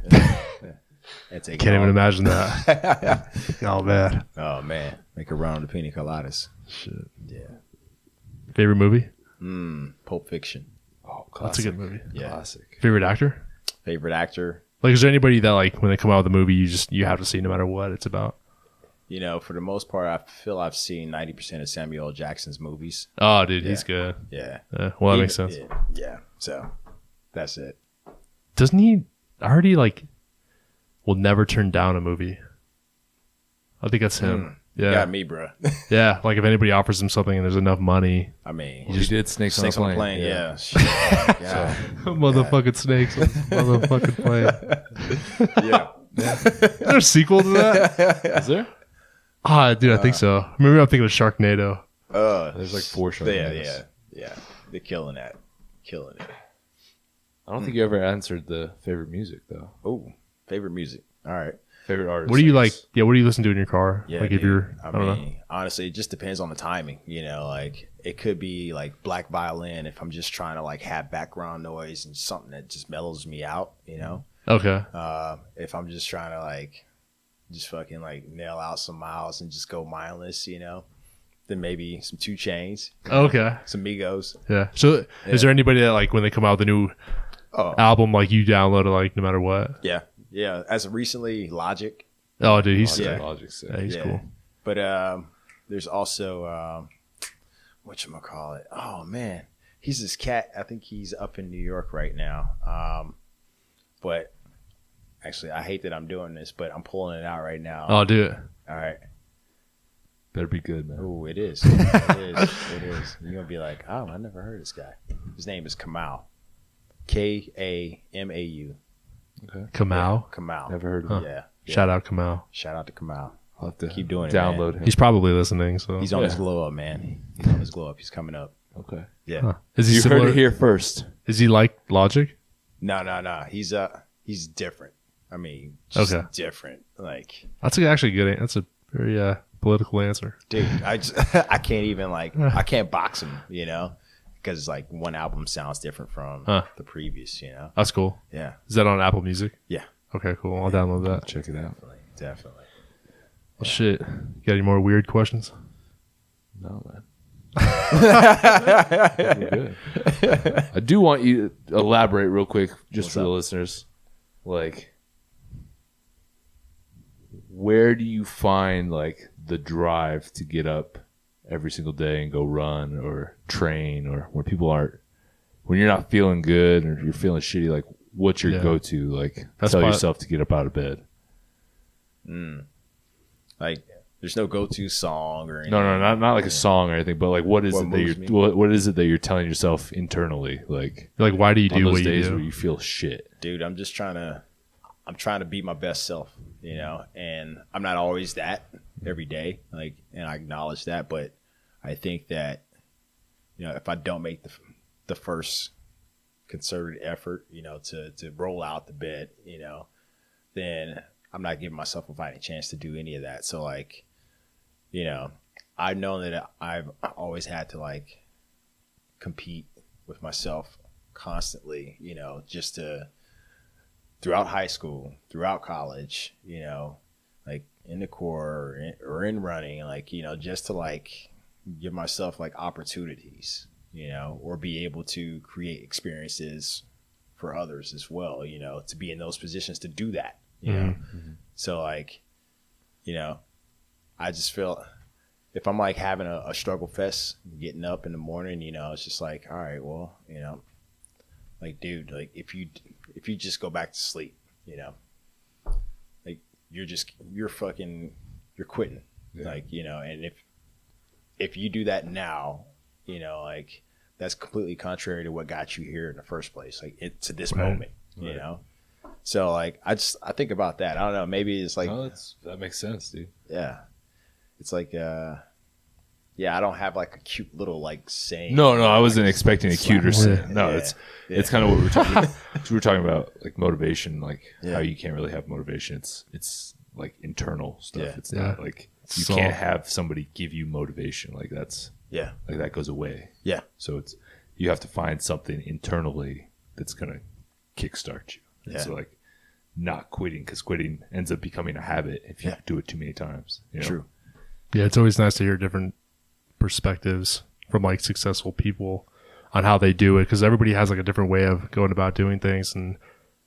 And take Can't it even all. imagine that. Oh man. Oh, man. Make a run on the pina coladas. Shit. Yeah. Favorite movie? Pulp Fiction. Oh, classic. That's a good movie. Yeah. Classic. Favorite actor? Favorite actor. Like, is there anybody that like when they come out with a movie, you have to see no matter what it's about? You know, for the most part, I feel I've seen 90% of Samuel L. Jackson's movies. Oh, dude, he's good. Yeah. Well, that makes sense. Yeah. So, that's it. Doesn't he already like will never turn down a movie? I think that's him. You Yeah. got me, bro. Yeah. Like if anybody offers him something and there's enough money, I mean, He did Snakes on a Snakes on the Plane. Plane. Yeah. Shit. Yeah. motherfucking snakes, on this motherfucking plane. Yeah. Is there a sequel to that? Is there? Ah, dude, I think so. Maybe I'm thinking of Sharknado. There's like 4 shows. Yeah. They're killing that. Killing it. I don't think you ever answered the favorite music though. Oh, favorite music. All right. Favorite artist. What do you I like? guess. Yeah, what do you listen to in your car? Yeah, like if dude. you're, I I don't know. mean, honestly, it just depends on the timing. You know, like it could be like black violin if I'm just trying to like have background noise and something that just mellows me out. You know, Okay. if I'm just trying to like just fucking like nail out some miles and just go mindless, you know, then maybe some 2 Chainz, Okay. some Migos. Yeah. So is there anybody that like when they come out with a new Oh, album, like you download it like no matter what? yeah. As of recently, Logic. Oh, dude, he's Yeah. sick. Logic's sick. Yeah, he's Yeah. cool. But there's also whatchamacallit. Oh man, he's this cat. I think he's up in New York right now. But actually, I hate that I'm doing this, but I'm pulling it out right now. Oh, do it. All right. Better be good, man. Oh, it is. It is. You're gonna be like, oh, I never heard of this guy. His name is Kamau. Kamau. Okay. Kamau. Kamau. Never heard of Huh. him. Yeah. Shout out Kamau. Shout out to Kamau. I'll have to Keep doing it, download him. He's probably listening. So He's on his Yeah. glow up, man. He's on his glow up. He's coming up. Okay. Yeah. Huh. Is he You similar? heard it here first. Is he like Logic? No. He's different. I mean, just Okay. different. Like, That's actually good. That's a very political answer. dude, I can't even I can't box them, because like one album sounds different from the previous, That's cool. Yeah. Is that on Apple Music? Yeah. Okay, cool. I'll download that. Check it out. Definitely. Well, shit. You got any more weird questions? No, man. We're good. I do want you to elaborate real quick, just What's for the up? listeners. Like, where do you find like the drive to get up every single day and go run or train, or when people aren't, when you're not feeling good or you're feeling shitty? Like, what's your go-to? Like, tell yourself to get up out of bed. Like, there's no go-to song or anything. No, not like a song or anything, but like, what is What it that moves you're me? what is it that you're telling yourself internally? Like, Like, why do you on do those what you days do? where you feel shit. Dude, I'm trying to be my best self, and I'm not always that every day, like, and I acknowledge that, but I think that, if I don't make the first concerted effort, to roll out the bed, then I'm not giving myself a fighting chance to do any of that. So, like, I've known that I've always had to, like, compete with myself constantly, just to, throughout high school, throughout college, like in the Corps or in running, like, just to, like, give myself, like, opportunities, or be able to create experiences for others as well, to be in those positions to do that, So, like, I just feel if I'm, like, having a struggle fest, getting up in the morning, it's just like, all right, well, like, dude, like, if you just go back to sleep, like, you're quitting. Yeah. Like, and if you do that now, like, that's completely contrary to what got you here in the first place, like, to this moment, So, like, I think about that. I don't know, maybe it's like, that makes sense, dude. Yeah. It's like, I don't have, like, a cute little, like, saying. No, I wasn't expecting a cuter saying. No, Yeah. it's kind of what we're talking about. We were talking about, like, motivation, like how you can't really have motivation. It's like internal stuff. Yeah. It's not like you can't have somebody give you motivation. Like, that's like that goes away. Yeah. So you have to find something internally that's gonna kickstart you. Yeah. So, like, not quitting, because quitting ends up becoming a habit if you do it too many times. True. Yeah, it's always nice to hear different perspectives from, like, successful people on how they do it, because everybody has, like, a different way of going about doing things. And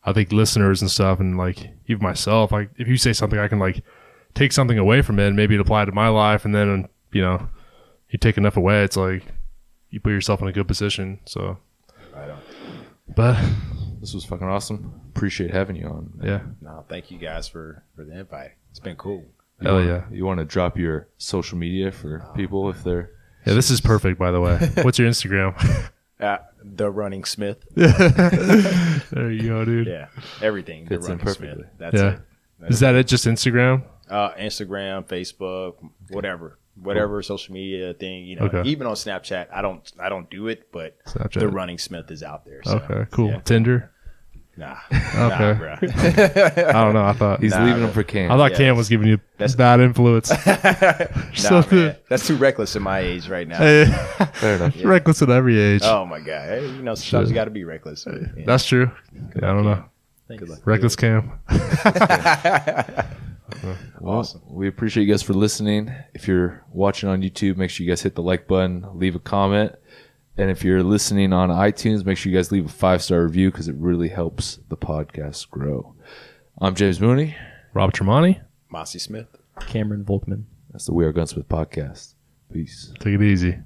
I think listeners and stuff, and, like, even myself, like, if you say something, I can, like, take something away from it and maybe it apply to my life, and then you take enough away, it's like you put yourself in a good position. So Right on. but this was fucking awesome. Appreciate having you on. yeah, No, thank you guys for the invite. It's been cool. hell yeah. You want to drop your social media for people if they're... Yeah, this is perfect, by the way. What's your Instagram? The Running Smith. There you go, dude. Yeah, everything. Fits The in Running perfectly. Smith. That's Yeah. it. Is that it? Just Instagram? Instagram, Facebook, whatever social media thing. Okay. Even on Snapchat, I don't do it, but Snapchat. The Running Smith is out there. So, Okay, cool. yeah. Tinder? Nah, Okay. bro. I don't know. I thought He's leaving them for Cam. I thought Yeah, Cam was giving you bad influence. Nah, man. That's too reckless in my age right now. Fair enough. Reckless at every age. Oh my god! Hey, sometimes you got to be reckless. Yeah. That's true. Yeah, I don't know. Good luck. Reckless Cam. Well, Awesome. we appreciate you guys for listening. If you're watching on YouTube, make sure you guys hit the like button, leave a comment. And if you're listening on iTunes, make sure you guys leave a 5-star review, because it really helps the podcast grow. I'm James Mooney. Rob Tremonti. Mosi Smith. Cameron Volkman. That's the We Are Gunsmith podcast. Peace. Take it easy.